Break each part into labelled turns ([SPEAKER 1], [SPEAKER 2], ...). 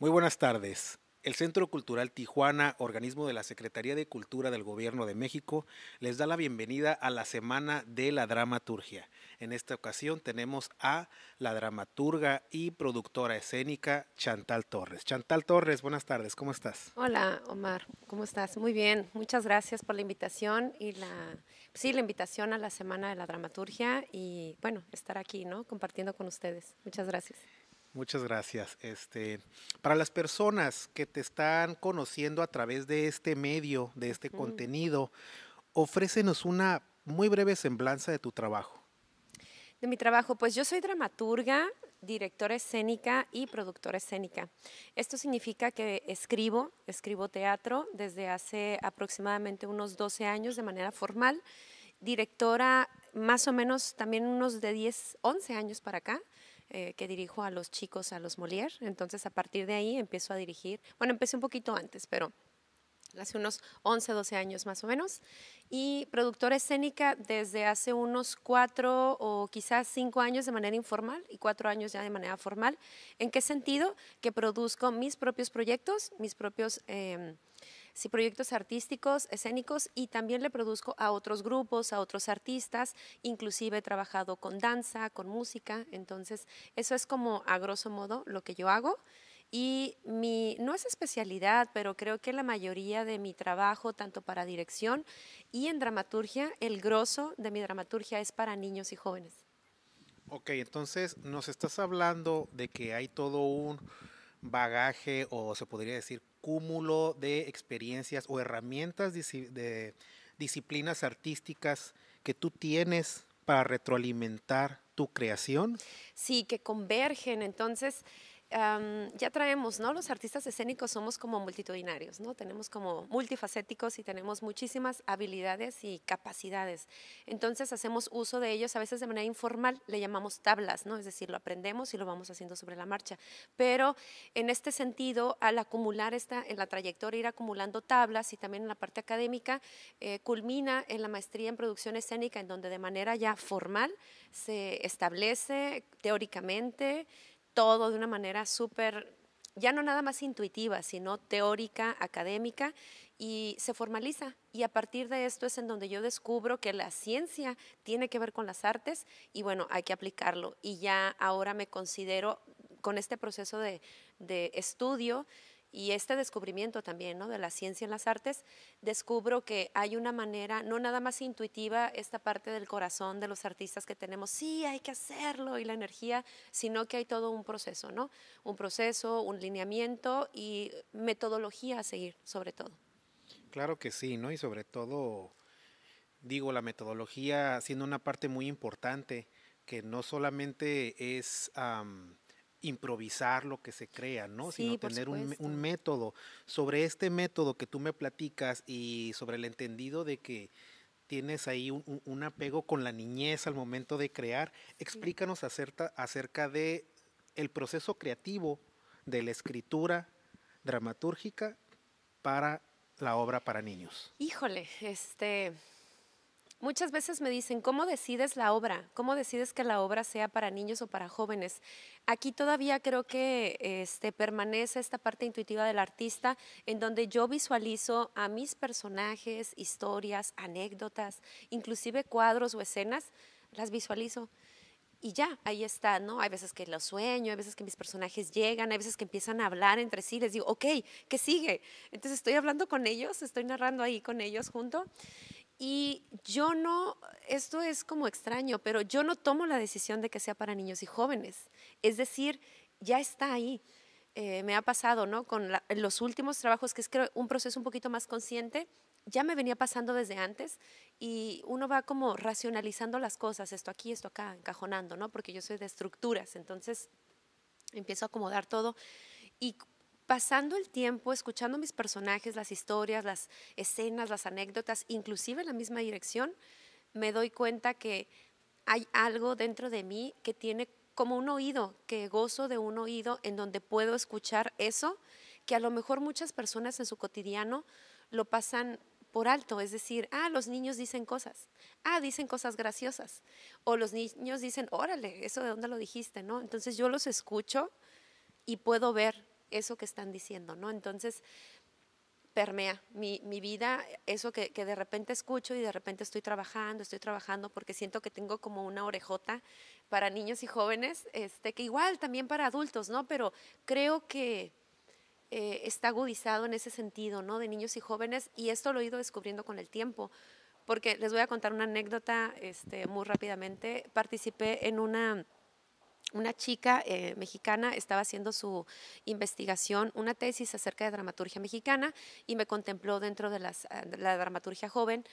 [SPEAKER 1] Muy buenas tardes. El Centro Cultural Tijuana, organismo de la Secretaría de Cultura del Gobierno de México, les da la bienvenida a la Semana de la Dramaturgia. En esta ocasión tenemos a la dramaturga y productora escénica Chantal Torres. Chantal Torres, buenas tardes, ¿cómo estás?
[SPEAKER 2] Hola, Omar, ¿cómo estás? Muy bien, muchas gracias por la invitación y sí, la invitación a la Semana de la Dramaturgia y bueno, estar aquí, ¿no? Compartiendo con ustedes. Muchas gracias.
[SPEAKER 1] Muchas gracias. Para las personas que te están conociendo a través de este medio, de este
[SPEAKER 2] Mm.
[SPEAKER 1] contenido, ofrécenos una muy breve semblanza de tu trabajo.
[SPEAKER 2] De mi trabajo, pues yo soy dramaturga, directora escénica y productora escénica. Esto significa que escribo teatro desde hace aproximadamente unos 12 años de manera formal, directora más o menos también unos de 10, 11 años para acá, que dirijo a los chicos, a los Molière. Entonces, a partir de ahí empiezo a dirigir. Bueno, empecé un poquito antes, pero hace unos 11, 12 años más o menos. Y productora escénica desde hace unos 4 o quizás 5 años de manera informal y 4 años ya de manera formal. ¿En qué sentido? Que produzco mis propios proyectos, mis propios sí, proyectos artísticos, escénicos, y también le produzco a otros grupos, a otros artistas, inclusive he trabajado con danza, con música, entonces eso es como a grosso modo lo que yo hago. Y no es especialidad, pero creo que la mayoría de mi trabajo, tanto para dirección y en dramaturgia, el grosso de mi dramaturgia es para niños y jóvenes.
[SPEAKER 1] Ok, entonces nos estás hablando de que hay todo un bagaje o se podría decir cúmulo de experiencias o herramientas de disciplinas artísticas que tú tienes para retroalimentar tu creación.
[SPEAKER 2] Sí, que convergen. Entonces, ya traemos, ¿no? Los artistas escénicos somos como multitudinarios, ¿no? Tenemos como multifacéticos y tenemos muchísimas habilidades y capacidades. Entonces, hacemos uso de ellos a veces de manera informal, le llamamos tablas, ¿no? Es decir, lo aprendemos y lo vamos haciendo sobre la marcha. Pero en este sentido, al acumular en la trayectoria, ir acumulando tablas y también en la parte académica, culmina en la maestría en producción escénica, en donde de manera ya formal se establece teóricamente todo de una manera súper, ya no nada más intuitiva, sino teórica, académica, y se formaliza. Y a partir de esto es en donde yo descubro que la ciencia tiene que ver con las artes y bueno, hay que aplicarlo. Y ya ahora me considero con este proceso de estudio y este descubrimiento también, ¿no? De la ciencia en las artes, descubro que hay una manera, no nada más intuitiva, esta parte del corazón de los artistas que tenemos, sí, hay que hacerlo y la energía, sino que hay todo un proceso, ¿no? Un proceso, un lineamiento y metodología a seguir, sobre todo.
[SPEAKER 1] Claro que sí, ¿no? Y sobre todo, digo, la metodología siendo una parte muy importante, que no solamente es improvisar lo que se crea, ¿no? Sino
[SPEAKER 2] Sí, por
[SPEAKER 1] tener un
[SPEAKER 2] supuesto.
[SPEAKER 1] método. Sobre este método que tú me platicas y sobre el entendido de que tienes ahí un apego con la niñez al momento de crear,
[SPEAKER 2] Sí.
[SPEAKER 1] explícanos acerca de el proceso creativo de la escritura dramatúrgica para la obra para niños.
[SPEAKER 2] Híjole, muchas veces me dicen, ¿cómo decides la obra? ¿Cómo decides que la obra sea para niños o para jóvenes? Aquí todavía creo que permanece esta parte intuitiva del artista en donde yo visualizo a mis personajes, historias, anécdotas, inclusive cuadros o escenas, las visualizo. Y ya, ahí está, ¿no? Hay veces que lo sueño, hay veces que mis personajes llegan, hay veces que empiezan a hablar entre sí, les digo, ok, ¿qué sigue? Entonces estoy hablando con ellos, estoy narrando ahí con ellos junto y yo no, esto es como extraño, pero yo no tomo la decisión de que sea para niños y jóvenes. Es decir, ya está ahí. Me ha pasado, ¿no? Con los últimos trabajos, que es creo un proceso un poquito más consciente, ya me venía pasando desde antes y uno va como racionalizando las cosas, esto aquí, esto acá, encajonando, ¿no? Porque yo soy de estructuras, entonces empiezo a acomodar todo y pasando el tiempo, escuchando mis personajes, las historias, las escenas, las anécdotas, inclusive la misma dirección, me doy cuenta que hay algo dentro de mí que tiene como un oído, que gozo de un oído en donde puedo escuchar eso, que a lo mejor muchas personas en su cotidiano lo pasan por alto, es decir, los niños dicen cosas, dicen cosas graciosas, o los niños dicen, órale, eso de dónde lo dijiste, ¿no? Entonces yo los escucho y puedo ver. eso que están diciendo, ¿no? Entonces, permea mi vida, eso que de repente escucho y de repente estoy trabajando porque siento que tengo como una orejota para niños y jóvenes, que igual también para adultos, ¿no? Pero creo que está agudizado en ese sentido, ¿no? De niños y jóvenes, y esto lo he ido descubriendo con el tiempo, porque les voy a contar una anécdota muy rápidamente. Participé en una chica mexicana estaba haciendo su investigación, una tesis acerca de dramaturgia mexicana y me contempló dentro de la dramaturgia joven.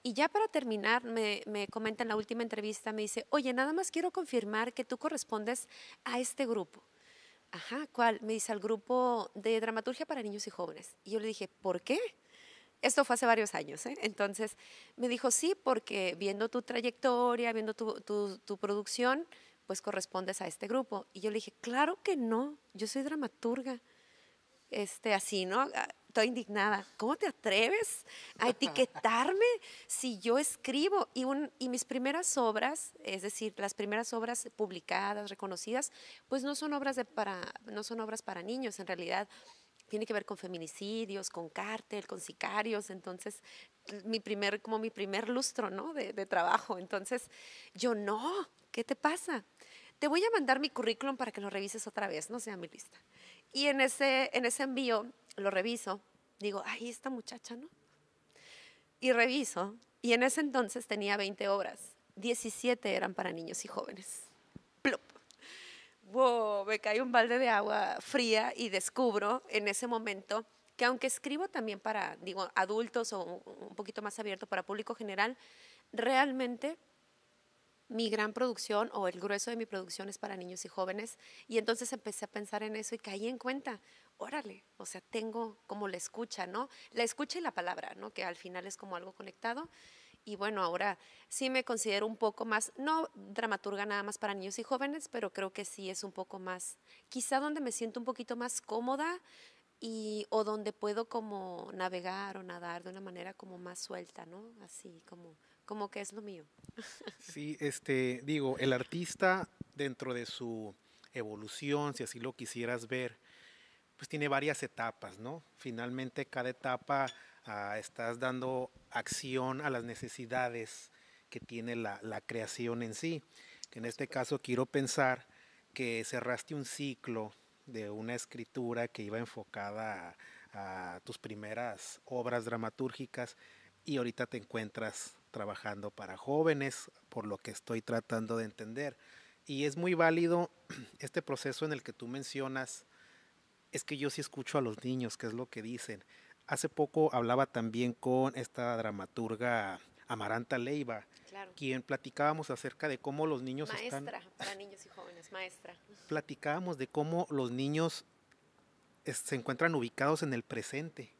[SPEAKER 2] Y ya para terminar, me comenta en la última entrevista, me dice, oye, nada más quiero confirmar que tú correspondes a este grupo. Ajá, ¿cuál? Me dice, al grupo de dramaturgia para niños y jóvenes. Y yo le dije, ¿por qué? Esto fue hace varios años, ¿eh? Entonces me dijo, sí, porque viendo tu trayectoria, viendo tu producción, pues correspondes a este grupo. Y yo le dije, claro que no, yo soy dramaturga. Así, ¿no? Estoy indignada. ¿Cómo te atreves a etiquetarme si yo escribo? Y mis primeras obras, es decir, las primeras obras publicadas, reconocidas, pues no son obras para niños, en realidad tiene que ver con feminicidios, con cártel, con sicarios, entonces como mi primer lustro, ¿no? de trabajo. Entonces, yo no, ¿qué te pasa? Te voy a mandar mi currículum para que lo revises otra vez, no sea mi lista. Y en ese envío lo reviso, digo, ay, esta muchacha, ¿no? Y reviso, y en ese entonces tenía 20 obras, 17 eran para niños y jóvenes. Plop. Wow, me cae un balde de agua fría y descubro en ese momento que aunque escribo también para, digo, adultos o un poquito más abierto para público general, realmente mi gran producción o el grueso de mi producción es para niños y jóvenes. Y entonces empecé a pensar en eso y caí en cuenta, órale, o sea, tengo como la escucha, ¿no? La escucha y la palabra, ¿no? Que al final es como algo conectado. Y bueno, ahora sí me considero un poco más, no dramaturga nada más para niños y jóvenes, pero creo que sí es un poco más, quizá donde me siento un poquito más cómoda o donde puedo como navegar o nadar de una manera como más suelta, ¿no? Así como que es lo mío.
[SPEAKER 1] Sí, digo, el artista dentro de su evolución, si así lo quisieras ver, pues tiene varias etapas, ¿no? Finalmente cada etapa estás dando acción a las necesidades que tiene la creación en sí. Que en este caso quiero pensar que cerraste un ciclo de una escritura que iba enfocada a tus primeras obras dramatúrgicas y ahorita te encuentras trabajando para jóvenes, por lo que estoy tratando de entender. Y es muy válido este proceso en el que tú mencionas. Es que yo sí escucho a los niños, qué es lo que dicen. Hace poco hablaba también con esta dramaturga Amaranta Leiva,
[SPEAKER 2] Claro.
[SPEAKER 1] quien platicábamos acerca de cómo los niños están,
[SPEAKER 2] Maestra para niños y jóvenes, maestra.
[SPEAKER 1] platicábamos de cómo los niños se encuentran ubicados en el presente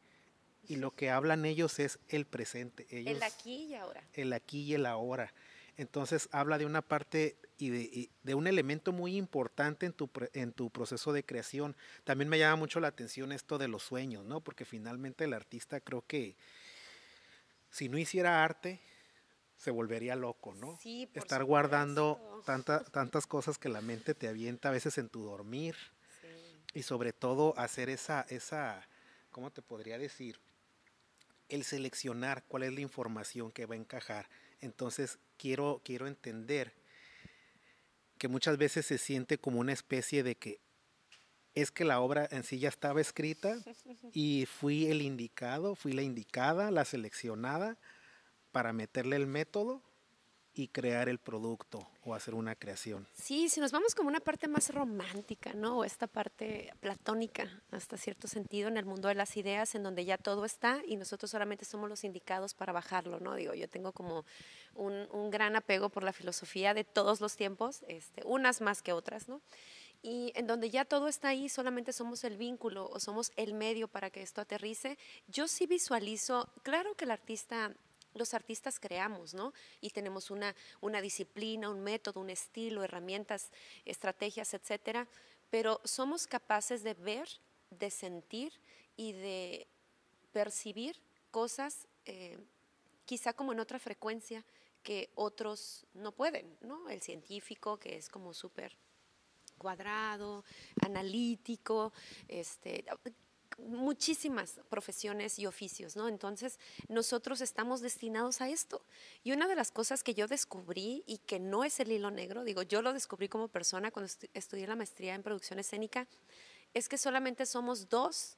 [SPEAKER 1] y lo que hablan ellos es el presente,
[SPEAKER 2] El
[SPEAKER 1] ellos
[SPEAKER 2] aquí y ahora.
[SPEAKER 1] el aquí y el ahora. Entonces habla de una parte y de un elemento muy importante en tu proceso de creación. También me llama mucho la atención esto de los sueños, ¿no? Porque finalmente el artista creo que si no hiciera arte, se volvería loco, ¿no?
[SPEAKER 2] Sí, por
[SPEAKER 1] Estar guardando
[SPEAKER 2] supuesto.
[SPEAKER 1] tantas cosas que la mente te avienta a veces en tu dormir
[SPEAKER 2] Sí.
[SPEAKER 1] y sobre todo hacer ¿cómo te podría decir? El seleccionar cuál es la información que va a encajar. Entonces quiero entender que muchas veces se siente como una especie de que es que la obra en sí ya estaba escrita y fui el indicado, fui la indicada, la seleccionada para meterle el método y crear el producto o hacer una creación.
[SPEAKER 2] Sí, si nos vamos como una parte más romántica, ¿no? O esta parte platónica, hasta cierto sentido, en el mundo de las ideas, en donde ya todo está y nosotros solamente somos los indicados para bajarlo, ¿no? Digo, yo tengo como un gran apego por la filosofía de todos los tiempos, unas más que otras, ¿no? Y en donde ya todo está ahí, solamente somos el vínculo o somos el medio para que esto aterrice. Yo sí visualizo, claro que los artistas creamos, ¿no? Y tenemos una disciplina, un método, un estilo, herramientas, estrategias, etcétera, pero somos capaces de ver, de sentir y de percibir cosas quizá como en otra frecuencia que otros no pueden, ¿no? El científico, que es como súper cuadrado, analítico, muchísimas profesiones y oficios, ¿no? Entonces, nosotros estamos destinados a esto. Y una de las cosas que yo descubrí y que no es el hilo negro, digo, yo lo descubrí como persona cuando estudié la maestría en producción escénica, es que solamente somos dos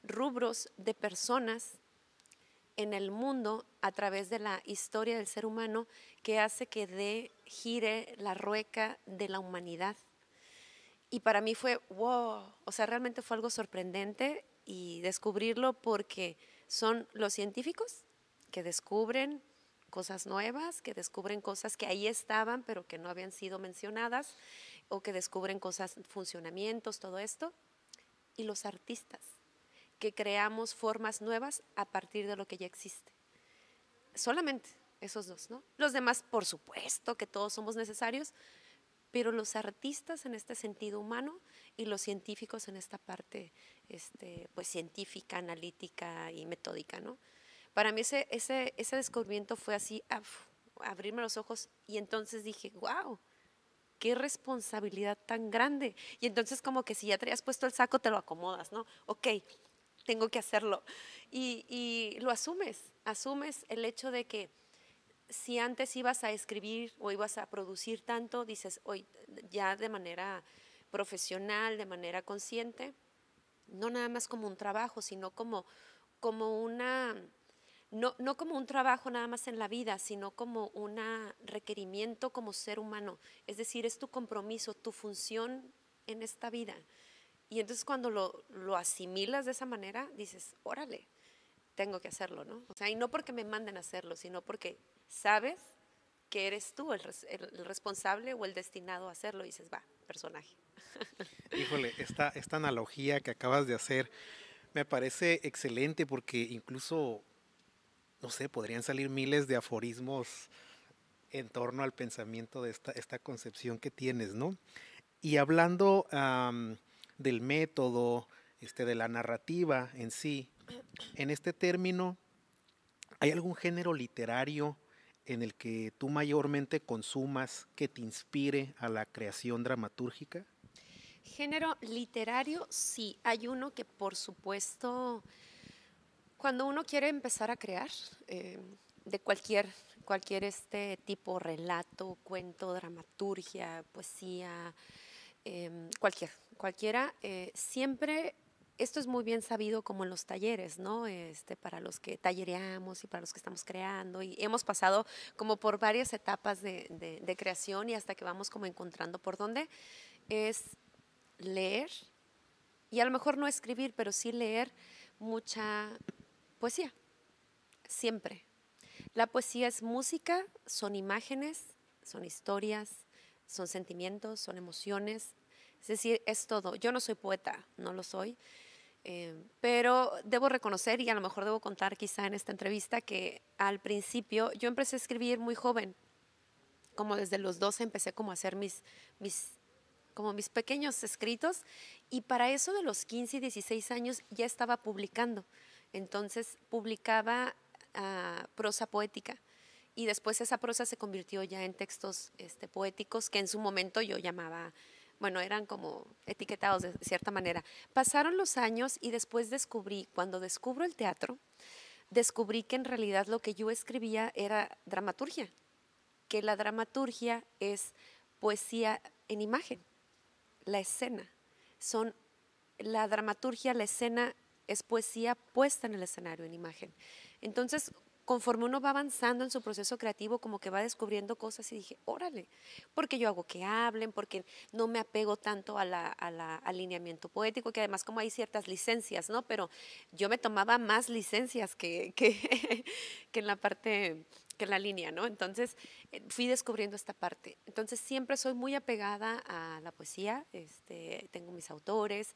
[SPEAKER 2] rubros de personas en el mundo a través de la historia del ser humano que hace que gire la rueca de la humanidad. Y para mí fue, wow, o sea, realmente fue algo sorprendente y descubrirlo porque son los científicos que descubren cosas nuevas, que descubren cosas que ahí estaban pero que no habían sido mencionadas, o que descubren cosas, funcionamientos, todo esto, y los artistas, que creamos formas nuevas a partir de lo que ya existe. Solamente esos dos, ¿no? Los demás, por supuesto, que todos somos necesarios, pero los artistas en este sentido humano y los científicos en esta parte pues científica, analítica y metódica, ¿no? Para mí ese descubrimiento fue así, abrirme los ojos, y entonces dije, wow, qué responsabilidad tan grande. Y entonces como que si ya traías puesto el saco, te lo acomodas, ¿no? Ok, tengo que hacerlo. Y lo asumes el hecho de que si antes ibas a escribir o ibas a producir tanto, dices, hoy ya de manera profesional, de manera consciente, no nada más como un trabajo, sino como una, no como un trabajo nada más en la vida, sino como un requerimiento como ser humano. Es decir, es tu compromiso, tu función en esta vida. Y entonces cuando lo asimilas de esa manera, dices, órale, tengo que hacerlo, ¿no? O sea, y no porque me manden a hacerlo, sino porque sabes que eres tú el responsable o el destinado a hacerlo, y dices, va, personaje.
[SPEAKER 1] Híjole, esta analogía que acabas de hacer me parece excelente porque incluso, no sé, podrían salir miles de aforismos en torno al pensamiento de esta concepción que tienes, ¿no? Y hablando del método, de la narrativa en sí, en este término, ¿hay algún género literario en el que tú mayormente consumas que te inspire a la creación dramatúrgica?
[SPEAKER 2] Género literario, sí, hay uno que por supuesto, cuando uno quiere empezar a crear, de cualquier tipo, relato, cuento, dramaturgia, poesía, cualquiera, siempre, esto es muy bien sabido como en los talleres, ¿no? Para los que tallereamos y para los que estamos creando, y hemos pasado como por varias etapas de creación, y hasta que vamos como encontrando por dónde, es leer, y a lo mejor no escribir, pero sí leer mucha poesía, siempre. La poesía es música, son imágenes, son historias, son sentimientos, son emociones, es decir, es todo. Yo no soy poeta, no lo soy, pero debo reconocer, y a lo mejor debo contar quizá en esta entrevista, que al principio yo empecé a escribir muy joven, como desde los 12 empecé como a hacer como mis pequeños escritos, y para eso de los 15 y 16 años ya estaba publicando. Entonces publicaba prosa poética, y después esa prosa se convirtió ya en textos poéticos que en su momento yo llamaba, bueno, eran como etiquetados de cierta manera. Pasaron los años y después cuando descubro el teatro, descubrí que en realidad lo que yo escribía era dramaturgia, que la dramaturgia es poesía en imagen, la escena. La dramaturgia, la escena es poesía puesta en el escenario, en imagen. Entonces, conforme uno va avanzando en su proceso creativo, como que va descubriendo cosas, y dije, órale, porque yo hago que hablen, porque no me apego tanto al alineamiento poético, que además como hay ciertas licencias, ¿no? Pero yo me tomaba más licencias que en la parte, que en la línea, ¿no? Entonces fui descubriendo esta parte. Entonces siempre soy muy apegada a la poesía, tengo mis autores,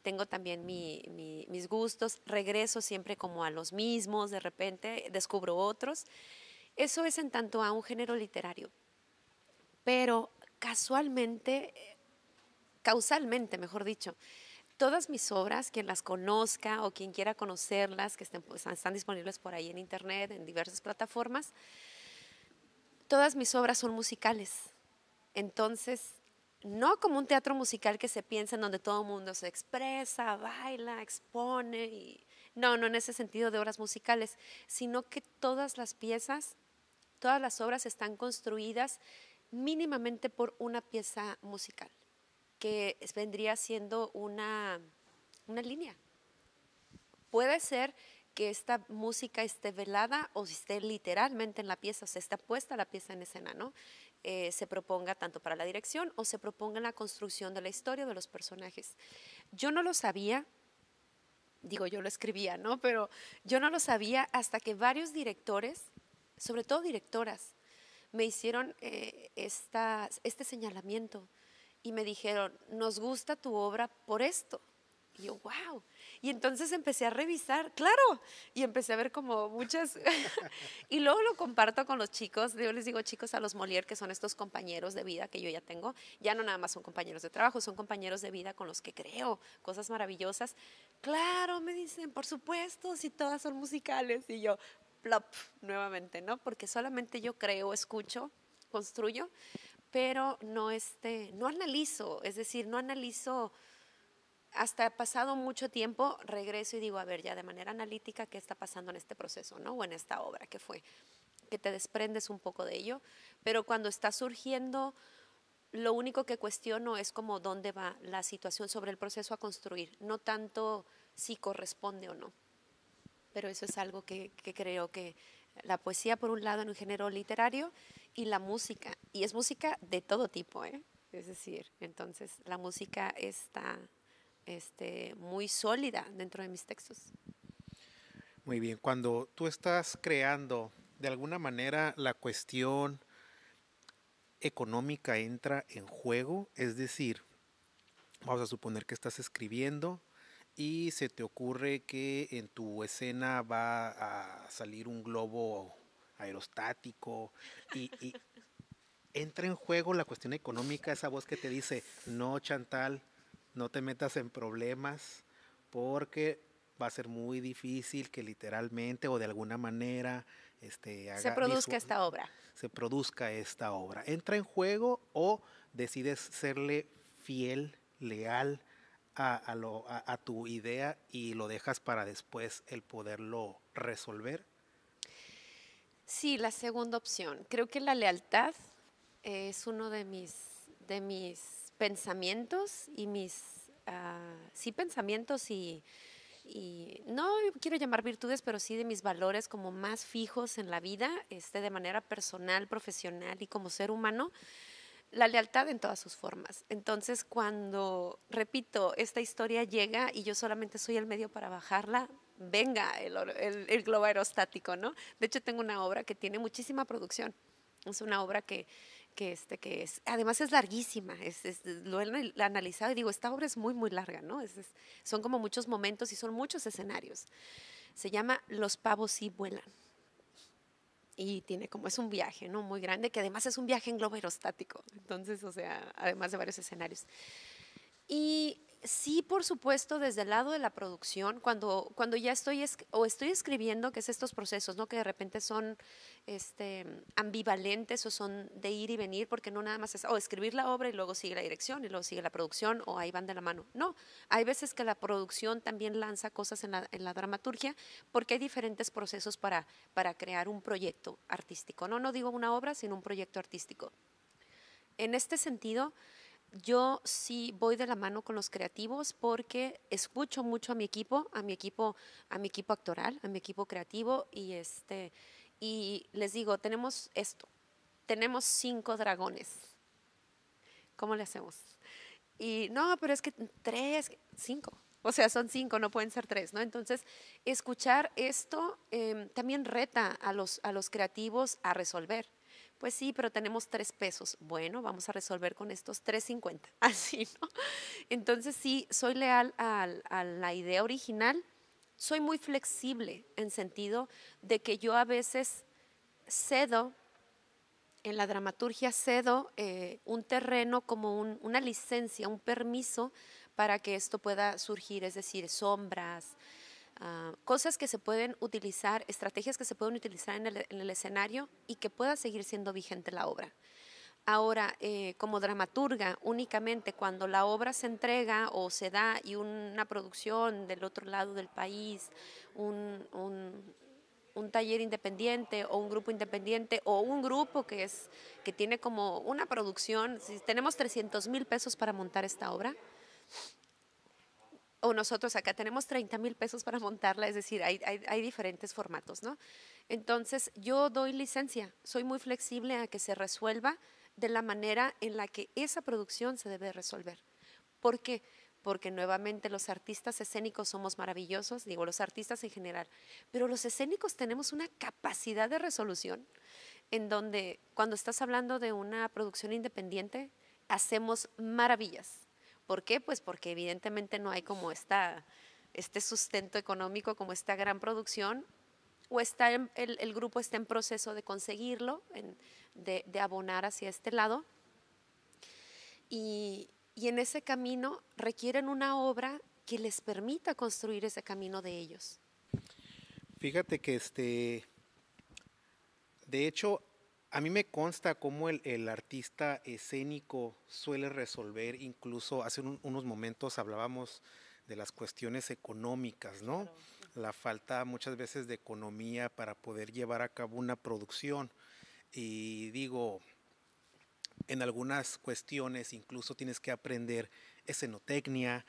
[SPEAKER 2] tengo también mis gustos, regreso siempre como a los mismos, de repente descubro otros. Eso es en tanto a un género literario, pero causalmente, mejor dicho, todas mis obras, quien las conozca o quien quiera conocerlas, que pues, están disponibles por ahí en internet, en diversas plataformas, todas mis obras son musicales. Entonces, no como un teatro musical que se piensa en donde todo el mundo se expresa, baila, expone, no, no en ese sentido de obras musicales, sino que todas las piezas, todas las obras están construidas mínimamente por una pieza musical, que vendría siendo una línea. Puede ser que esta música esté velada o esté literalmente en la pieza, o sea, está puesta la pieza en escena, ¿no? Se proponga tanto para la dirección o se proponga en la construcción de la historia de los personajes. Yo no lo sabía, digo, yo lo escribía, ¿no? Pero yo no lo sabía hasta que varios directores, sobre todo directoras, me hicieron este señalamiento y me dijeron, nos gusta tu obra por esto. Y yo, wow. Y entonces empecé a revisar, claro, y empecé a ver como muchas, y luego lo comparto con los chicos, yo les digo chicos a los Molière, que son estos compañeros de vida que yo ya tengo, ya no nada más son compañeros de trabajo, son compañeros de vida con los que creo cosas maravillosas. Claro, me dicen, por supuesto, si todas son musicales, y yo, plop, nuevamente, ¿no? Porque solamente yo creo, escucho, construyo, pero no, no analizo, es decir, no analizo hasta pasado mucho tiempo, regreso y digo, a ver, ya de manera analítica, ¿qué está pasando en este proceso, ¿no? O en esta obra, ¿qué fue? Que te desprendes un poco de ello, pero cuando está surgiendo, lo único que cuestiono es como dónde va la situación sobre el proceso a construir, no tanto si corresponde o no. Pero eso es algo que creo que la poesía, por un lado, en un género literario, y la música, y es música de todo tipo, ¿eh? Es decir, entonces la música está muy sólida dentro de mis textos.
[SPEAKER 1] Muy bien, cuando tú estás creando, de alguna manera la cuestión económica entra en juego, es decir, vamos a suponer que estás escribiendo y se te ocurre que en tu escena va a salir un globo aerostático y entra en juego la cuestión económica, esa voz que te dice, no, Chantal, no te metas en problemas porque va a ser muy difícil que literalmente o de alguna manera
[SPEAKER 2] Se produzca esta obra.
[SPEAKER 1] se produzca esta obra. ¿Entra en juego o decides serle fiel, leal a tu idea y lo dejas para después el poderlo resolver?
[SPEAKER 2] Sí, la segunda opción. Creo que la lealtad es uno de mis pensamientos y sí, pensamientos y no quiero llamar virtudes, pero sí de mis valores como más fijos en la vida, de manera personal, profesional y como ser humano, la lealtad en todas sus formas. Entonces, cuando, repito, esta historia llega y yo solamente soy el medio para bajarla, venga el globo aerostático, ¿no? De hecho, tengo una obra que tiene muchísima producción. Es una obra que es, además es larguísima, lo he analizado y digo, esta obra es muy, muy larga, ¿no? Son como muchos momentos y son muchos escenarios. Se llama Los pavos sí vuelan. Y tiene como es un viaje, ¿no? Muy grande, que además es un viaje en globo aerostático. Entonces, o sea, además de varios escenarios. Y sí, por supuesto, desde el lado de la producción, cuando ya estoy escribiendo, que es estos procesos, ¿no? Que de repente son ambivalentes o son de ir y venir, porque no nada más es escribir la obra y luego sigue la dirección y luego sigue la producción o ahí van de la mano. No, hay veces que la producción también lanza cosas en la dramaturgia porque hay diferentes procesos para crear un proyecto artístico. No digo una obra, sino un proyecto artístico. En este sentido, yo sí voy de la mano con los creativos porque escucho mucho a mi equipo, actoral, a mi equipo creativo y les digo, tenemos 5 dragones. ¿Cómo le hacemos? Y no, pero es que 3, 5. O sea, son 5, no pueden ser 3, ¿no? Entonces, escuchar esto también reta a los creativos a resolver. Pues sí, pero tenemos 3 pesos. Bueno, vamos a resolver con estos 3.50. Así, ¿no? Entonces sí, soy leal a la idea original. Soy muy flexible en sentido de que yo a veces cedo, en la dramaturgia cedo un terreno como una licencia, un permiso para que esto pueda surgir, es decir, sombras, cosas que se pueden utilizar, estrategias que se pueden utilizar en el escenario y que pueda seguir siendo vigente la obra. Ahora, como dramaturga, únicamente cuando la obra se entrega o se da y una producción del otro lado del país, un, un- un taller independiente o un grupo independiente o un grupo que tiene como una producción, si tenemos 300,000 pesos para montar esta obra, o nosotros acá tenemos 30,000 pesos para montarla, es decir, hay diferentes formatos, ¿no? Entonces, yo doy licencia, soy muy flexible a que se resuelva de la manera en la que esa producción se debe resolver. ¿Por qué? Porque nuevamente los artistas escénicos somos maravillosos, digo los artistas en general, pero los escénicos tenemos una capacidad de resolución en donde cuando estás hablando de una producción independiente, hacemos maravillas. ¿Por qué? Pues porque evidentemente no hay como este sustento económico, como esta gran producción, o el grupo está en proceso de conseguirlo, de abonar hacia este lado, y en ese camino requieren una obra que les permita construir ese camino de ellos.
[SPEAKER 1] Fíjate que de hecho, a mí me consta cómo el artista escénico suele resolver, incluso hace unos momentos hablábamos de las cuestiones económicas, ¿no?
[SPEAKER 2] Claro.
[SPEAKER 1] La falta muchas veces de economía para poder llevar a cabo una producción. Y digo, en algunas cuestiones incluso tienes que aprender escenotecnia,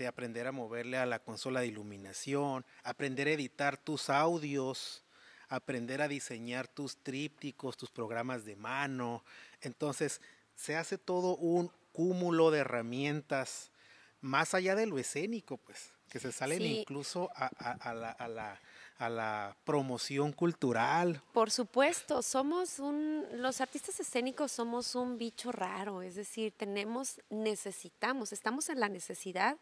[SPEAKER 1] aprender a moverle a la consola de iluminación, aprender a editar tus audios, aprender a diseñar tus trípticos, tus programas de mano. Entonces, se hace todo un cúmulo de herramientas más allá de lo escénico, pues, que se salen
[SPEAKER 2] Sí,
[SPEAKER 1] incluso a la promoción cultural.
[SPEAKER 2] por supuesto, los artistas escénicos somos un bicho raro, es decir, estamos en la necesidad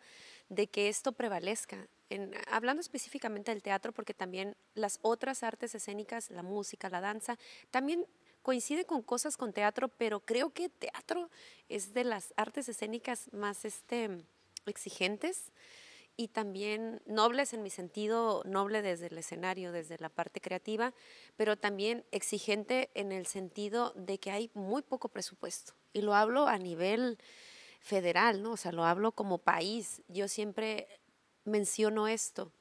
[SPEAKER 2] de que esto prevalezca. Hablando específicamente del teatro, porque también las otras artes escénicas, la música, la danza, también coinciden con cosas con teatro, pero creo que teatro es de las artes escénicas más exigentes y también nobles en mi sentido, noble desde el escenario, desde la parte creativa, pero también exigente en el sentido de que hay muy poco presupuesto. Y lo hablo a nivel federal, ¿no? O sea, lo hablo como país. Yo siempre menciono esto.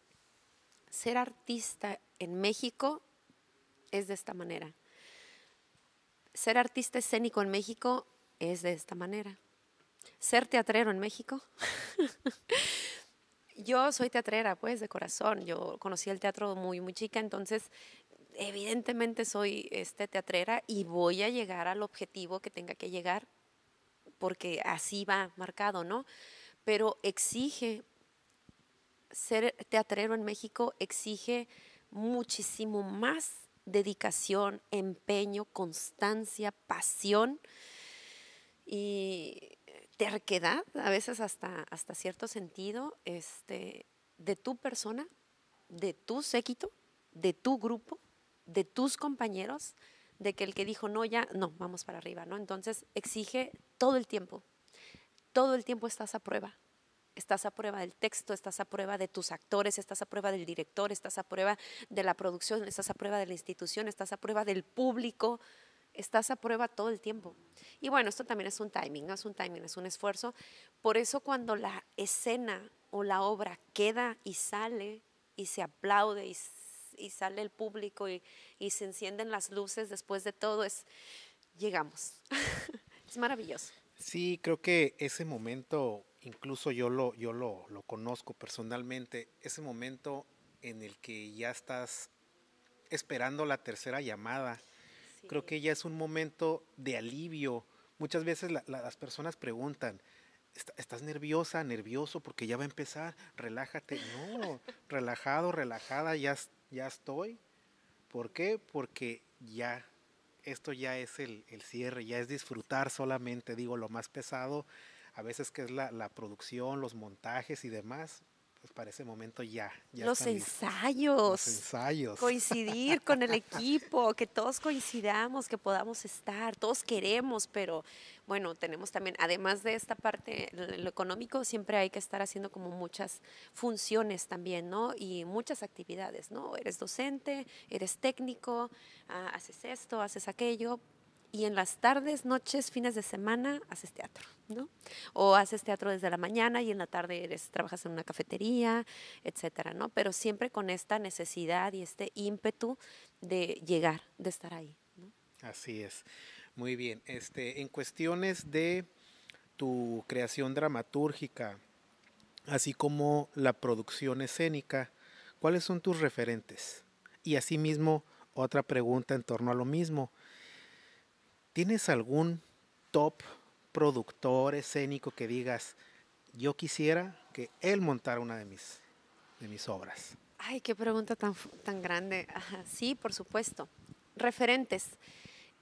[SPEAKER 2] Ser artista en México es de esta manera. Ser artista escénico en México es de esta manera. Ser teatrero en México. Yo soy teatrera, pues, de corazón. Yo conocí el teatro muy, muy chica, entonces, evidentemente soy teatrera y voy a llegar al objetivo que tenga que llegar, porque así va marcado, ¿no? Pero ser teatrero en México exige muchísimo más dedicación, empeño, constancia, pasión y terquedad, a veces hasta cierto sentido, de tu persona, de tu séquito, de tu grupo, de tus compañeros, de que el que dijo no, ya, no, vamos para arriba, ¿no? Entonces exige todo el tiempo estás a prueba. Estás a prueba del texto, estás a prueba de tus actores, estás a prueba del director, estás a prueba de la producción, estás a prueba de la institución, estás a prueba del público, estás a prueba todo el tiempo. Y bueno, esto también es un timing, no es un timing, es un esfuerzo. Por eso cuando la escena o la obra queda y sale y se aplaude y sale el público y se encienden las luces después de todo, llegamos. Es maravilloso.
[SPEAKER 1] Sí, creo que ese momento, incluso yo lo conozco personalmente, ese momento en el que ya estás esperando la tercera llamada, creo
[SPEAKER 2] Sí.
[SPEAKER 1] que ya es un momento de alivio. Muchas veces las personas preguntan, ¿estás nerviosa, nervioso porque ya va a empezar? Relájate. No, relajado, relajada, ya estoy. ¿Por qué? Porque ya, esto ya es el cierre, ya es disfrutar solamente, digo, lo más pesado, a veces que es la producción, los montajes y demás, pues para ese momento ya
[SPEAKER 2] Los
[SPEAKER 1] están listos. Los
[SPEAKER 2] ensayos,
[SPEAKER 1] ensayos.
[SPEAKER 2] coincidir con el equipo, que todos coincidamos, que podamos estar, todos queremos, pero bueno, tenemos también, además de esta parte, lo económico, siempre hay que estar haciendo como muchas funciones también, ¿no? Y muchas actividades, ¿no? Eres docente, eres técnico, haces esto, haces aquello. y en las tardes, noches, fines de semana haces teatro, ¿no? O haces teatro desde la mañana y en la tarde trabajas en una cafetería, etcétera, ¿no? Pero siempre con esta necesidad y este ímpetu de llegar, de estar ahí, ¿no?
[SPEAKER 1] Así es. Muy bien. En cuestiones de tu creación dramatúrgica, así como la producción escénica, ¿cuáles son tus referentes? Y asimismo, otra pregunta en torno a lo mismo. ¿Tienes algún top productor escénico que digas, yo quisiera que él montara una de mis obras?
[SPEAKER 2] Ay, qué pregunta tan grande. Ajá, sí, por supuesto. Referentes.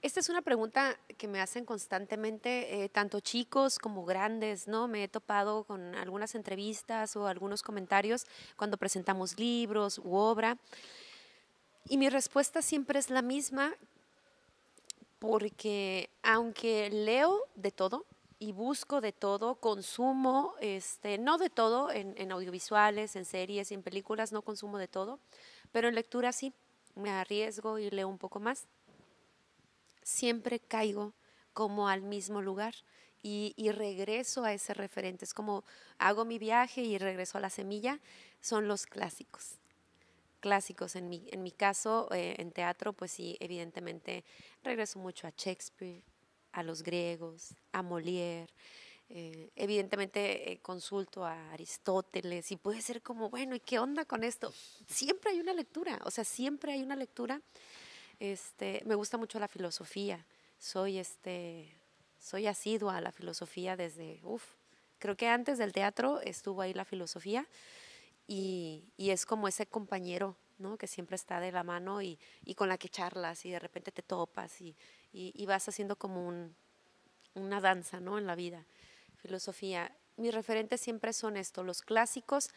[SPEAKER 2] Esta es una pregunta que me hacen constantemente, tanto chicos como grandes, ¿no? Me he topado con algunas entrevistas o algunos comentarios cuando presentamos libros u obra. Y mi respuesta siempre es la misma, porque aunque leo de todo y busco de todo, consumo, no de todo en audiovisuales, en series y en películas, no consumo de todo, pero en lectura sí, me arriesgo y leo un poco más. Siempre caigo como al mismo lugar y regreso a ese referente. Es como hago mi viaje y regreso a la semilla, son los clásicos. Clásicos en mi caso, en teatro, pues sí, evidentemente regreso mucho a Shakespeare, a los griegos, a Molière. Evidentemente consulto a Aristóteles y puede ser como, bueno, ¿y qué onda con esto? Siempre hay una lectura, o sea, siempre hay una lectura. Me gusta mucho la filosofía. Soy, soy asidua a la filosofía desde, creo que antes del teatro estuvo ahí la filosofía y es como ese compañero, ¿no? Que siempre está de la mano y con la que charlas y de repente te topas y vas haciendo como una danza, ¿no? En la vida. Filosofía. Mis referentes siempre son esto, los clásicos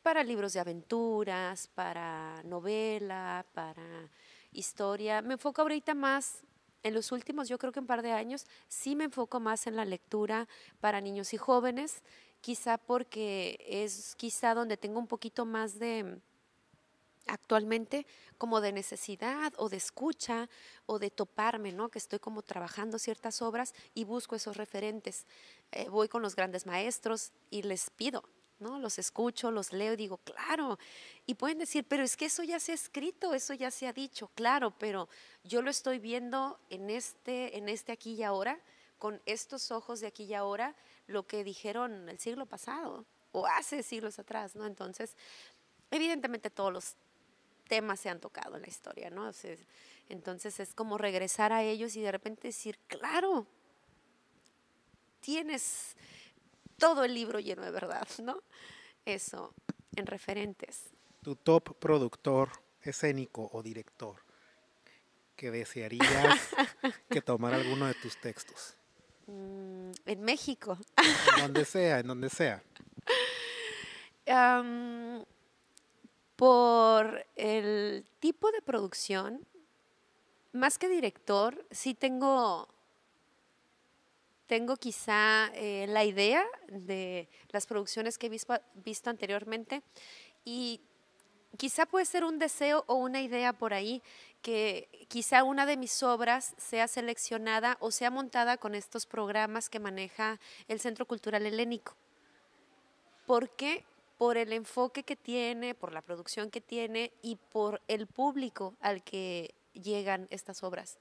[SPEAKER 2] para libros de aventuras, para novela, para historia. Me enfoco ahorita más, en los últimos, yo creo que un par de años, sí me enfoco más en la lectura para niños y jóvenes, quizá porque es quizá donde tengo un poquito más de actualmente como de necesidad o de escucha o de toparme, ¿no? Que estoy como trabajando ciertas obras y busco esos referentes. Voy con los grandes maestros y les pido, ¿no? Los escucho, los leo y digo, claro. Y pueden decir, pero es que eso ya se ha escrito, eso ya se ha dicho, claro, pero yo lo estoy viendo en este aquí y ahora, con estos ojos de aquí y ahora, lo que dijeron el siglo pasado o hace siglos atrás, ¿no? Entonces, evidentemente todos los temas se han tocado en la historia, ¿no? O sea, entonces es como regresar a ellos y de repente decir, claro, tienes todo el libro lleno de verdad, ¿no? Eso, en referentes.
[SPEAKER 1] Tu top productor escénico o director que desearías que tomara alguno de tus textos.
[SPEAKER 2] En México.
[SPEAKER 1] En donde sea, en donde sea.
[SPEAKER 2] Um, por el tipo de producción, más que director, sí tengo quizá la idea de las producciones que he visto anteriormente y quizá puede ser un deseo o una idea por ahí que quizá una de mis obras sea seleccionada o sea montada con estos programas que maneja el Centro Cultural Helénico. ¿Por qué? Por el enfoque que tiene, por la producción que tiene y por el público al que llegan estas obras,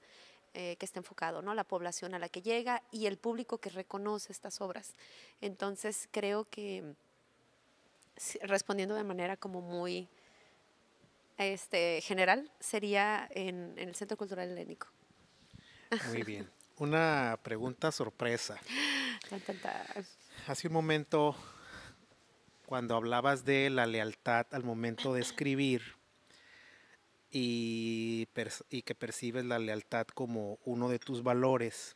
[SPEAKER 2] que está enfocado, ¿no? La población a la que llega y el público que reconoce estas obras. Entonces creo que, respondiendo de manera como muy general, sería en el Centro Cultural Helénico.
[SPEAKER 1] Muy bien. Una pregunta sorpresa.
[SPEAKER 2] Tan, tan, tan.
[SPEAKER 1] Hace un momento, cuando hablabas de la lealtad al momento de escribir y que percibes la lealtad como uno de tus valores,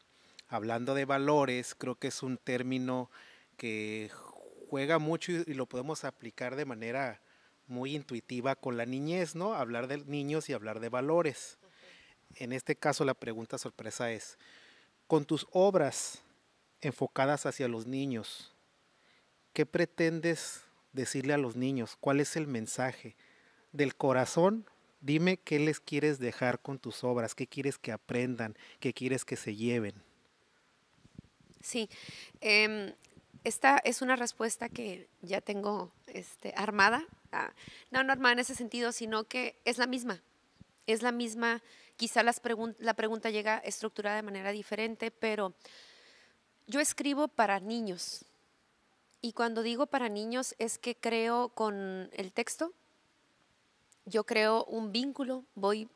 [SPEAKER 1] hablando de valores, creo que es un término que juega mucho y lo podemos aplicar de manera muy intuitiva con la niñez, ¿no? Hablar de niños y hablar de valores. En este caso la pregunta sorpresa es, con tus obras enfocadas hacia los niños, ¿qué pretendes decirle a los niños? ¿Cuál es el mensaje del corazón Dime qué les quieres dejar con tus obras, qué quieres que aprendan, qué quieres que se lleven.
[SPEAKER 2] Sí, em, esta es una respuesta que ya tengo armada. No, no armada en ese sentido, sino que es la misma. Es la misma, quizá la pregunta llega estructurada de manera diferente, pero yo escribo para niños. Y cuando digo para niños es que creo con el texto, yo creo un vínculo, voy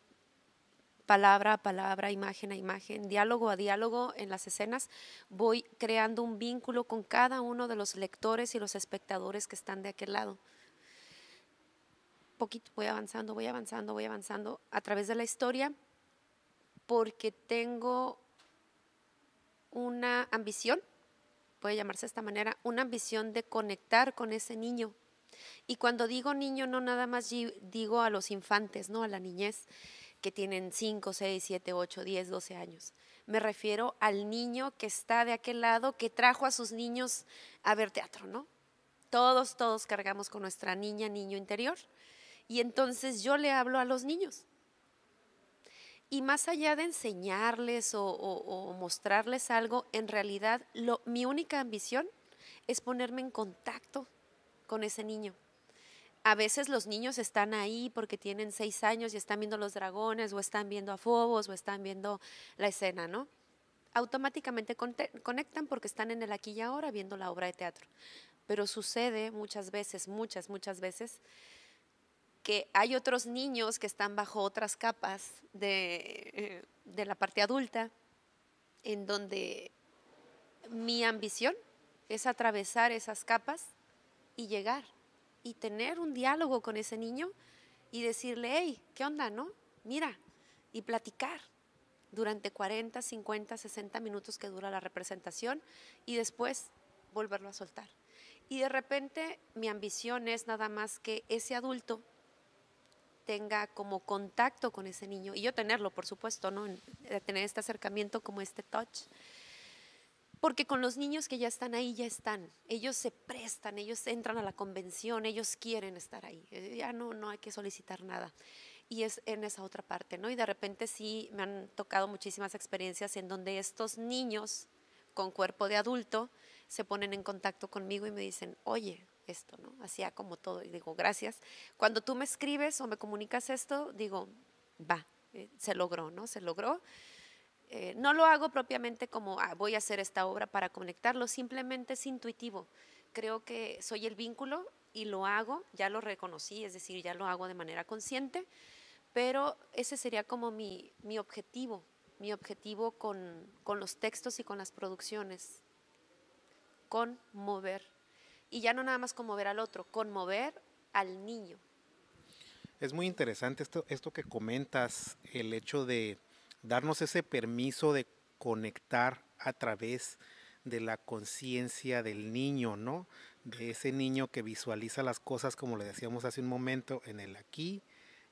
[SPEAKER 2] palabra a palabra, imagen a imagen, diálogo a diálogo en las escenas, voy creando un vínculo con cada uno de los lectores y los espectadores que están de aquel lado. Poquito voy avanzando, voy avanzando, voy avanzando a través de la historia porque tengo una ambición, puede llamarse de esta manera, una ambición de conectar con ese niño. Y cuando digo niño, no nada más digo a los infantes, no a la niñez, que tienen 5, 6, 7, 8, 10, 12 años. Me refiero al niño que está de aquel lado, que trajo a sus niños a ver teatro, ¿no? Todos cargamos con nuestra niña, niño interior. Y entonces yo le hablo a los niños. Y más allá de enseñarles o mostrarles algo, en realidad mi única ambición es ponerme en contacto con ese niño. A veces los niños están ahí porque tienen 6 años y están viendo los dragones o están viendo a Fobos o están viendo la escena, ¿no? Automáticamente conectan porque están en el aquí y ahora viendo la obra de teatro. Pero sucede muchas veces, muchas veces, que hay otros niños que están bajo otras capas de la parte adulta, en donde mi ambición es atravesar esas capas y llegar y tener un diálogo con ese niño y decirle, hey, ¿qué onda, no? Mira, y platicar durante 40, 50, 60 minutos que dura la representación y después volverlo a soltar. Y de repente mi ambición es nada más que ese adulto tenga como contacto con ese niño y yo tenerlo, por supuesto, ¿no? Tener este acercamiento como este touch. Porque con los niños que ya están ahí, ya están. Ellos se prestan, ellos entran a la convención, ellos quieren estar ahí. Ya no hay que solicitar nada. Y es en esa otra parte, ¿no? Y de repente sí me han tocado muchísimas experiencias en donde estos niños con cuerpo de adulto se ponen en contacto conmigo y me dicen, oye, esto, ¿no? Hacía como todo. Y digo, gracias. Cuando tú me escribes o me comunicas esto, digo, va, se logró, ¿no? Se logró. No lo hago propiamente como voy a hacer esta obra para conectarlo, simplemente es intuitivo. Creo que soy el vínculo y lo hago, ya lo reconocí, es decir, ya lo hago de manera consciente, pero ese sería como mi objetivo con los textos y con las producciones, conmover. Y ya no nada más conmover al otro, conmover al niño.
[SPEAKER 1] Es muy interesante esto que comentas, el hecho de darnos ese permiso de conectar a través de la conciencia del niño, ¿no? De ese niño que visualiza las cosas, como le decíamos hace un momento, en el aquí,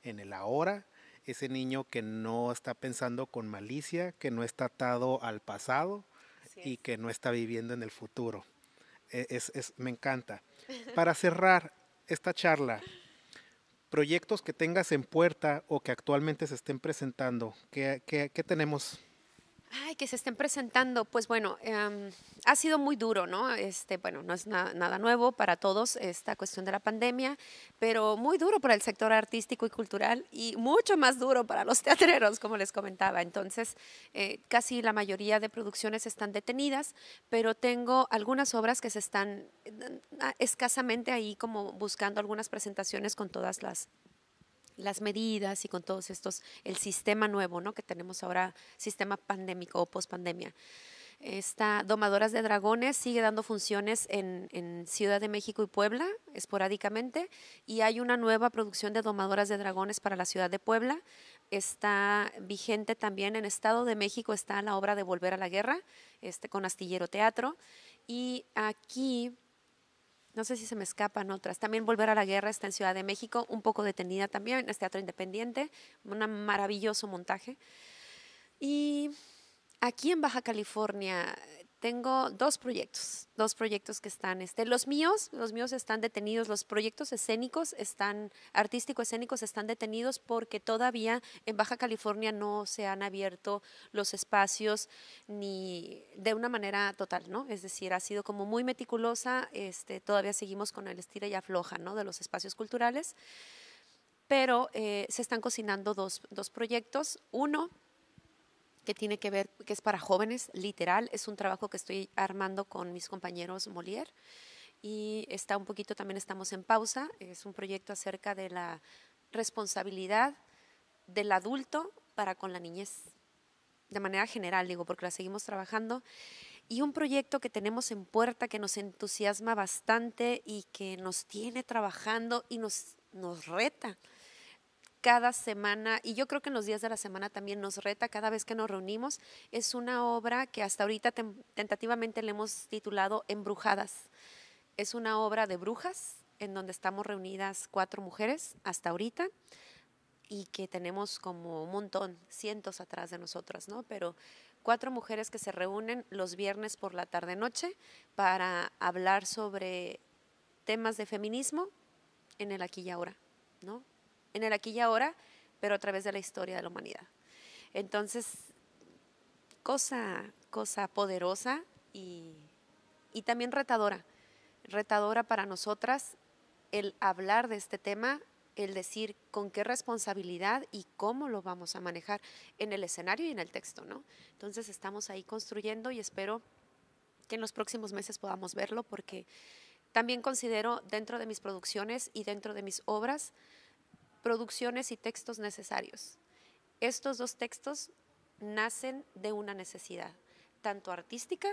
[SPEAKER 1] en el ahora, ese niño que no está pensando con malicia, que no está atado al pasado y que no está viviendo en el futuro. Me encanta. Para cerrar esta charla, proyectos que tengas en puerta o que actualmente se estén presentando, ¿qué tenemos?
[SPEAKER 2] Ay, que se estén presentando, pues bueno, ha sido muy duro, ¿no? Bueno, no es nada nuevo para todos esta cuestión de la pandemia, pero muy duro para el sector artístico y cultural y mucho más duro para los teatreros, como les comentaba. Entonces, casi la mayoría de producciones están detenidas, pero tengo algunas obras que se están escasamente ahí como buscando algunas presentaciones con todas las medidas y con todos estos, el sistema nuevo, ¿no? Que tenemos ahora, sistema pandémico o post-pandemia. Esta Domadoras de Dragones sigue dando funciones en Ciudad de México y Puebla, esporádicamente, y hay una nueva producción de Domadoras de Dragones para la ciudad de Puebla. Está vigente también en Estado de México, está la obra de Volver a la Guerra, con Astillero Teatro, y aquí no sé si se me escapan otras. También Volver a la Guerra está en Ciudad de México, un poco detenida también, es teatro independiente, un maravilloso montaje. Y aquí en Baja California tengo dos proyectos que están, los míos están detenidos, los proyectos escénicos artístico-escénicos están detenidos porque todavía en Baja California no se han abierto los espacios ni de una manera total, ¿no? Es decir, ha sido como muy meticulosa, todavía seguimos con el estira y afloja, ¿no? De los espacios culturales, pero se están cocinando dos proyectos. Uno que tiene que ver, que es para jóvenes, literal, es un trabajo que estoy armando con mis compañeros Molière y está un poquito, también estamos en pausa, es un proyecto acerca de la responsabilidad del adulto para con la niñez, de manera general, digo, porque la seguimos trabajando, y un proyecto que tenemos en puerta que nos entusiasma bastante y que nos tiene trabajando y nos reta cada semana, y yo creo que en los días de la semana también nos reta cada vez que nos reunimos. Es una obra que hasta ahorita tentativamente le hemos titulado Embrujadas. Es una obra de brujas en donde estamos reunidas 4 mujeres hasta ahorita y que tenemos como un montón, cientos atrás de nosotras, ¿no? Pero 4 mujeres que se reúnen los viernes por la tarde-noche para hablar sobre temas de feminismo en el aquí y ahora, ¿no? En el aquí y ahora, pero a través de la historia de la humanidad. Entonces, cosa poderosa y también retadora para nosotras el hablar de este tema, el decir con qué responsabilidad y cómo lo vamos a manejar en el escenario y en el texto, ¿no? Entonces estamos ahí construyendo y espero que en los próximos meses podamos verlo, porque también considero dentro de mis producciones y dentro de mis obras producciones y textos necesarios. Estos 2 textos nacen de una necesidad, tanto artística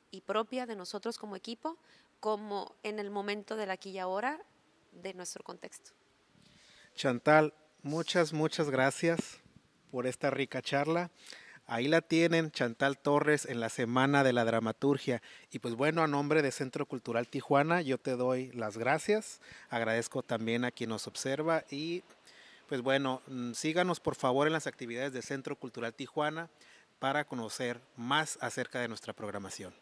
[SPEAKER 2] y propia de nosotros como equipo, como en el momento del aquí y ahora de nuestro contexto.
[SPEAKER 1] Chantal, muchas gracias por esta rica charla. Ahí la tienen, Chantal Torres, en la Semana de la Dramaturgia. Y pues bueno, a nombre de Centro Cultural Tijuana, yo te doy las gracias. Agradezco también a quien nos observa y pues bueno, síganos por favor en las actividades de Centro Cultural Tijuana para conocer más acerca de nuestra programación.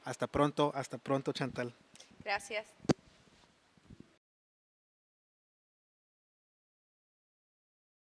[SPEAKER 1] Hasta pronto, Chantal.
[SPEAKER 2] Gracias.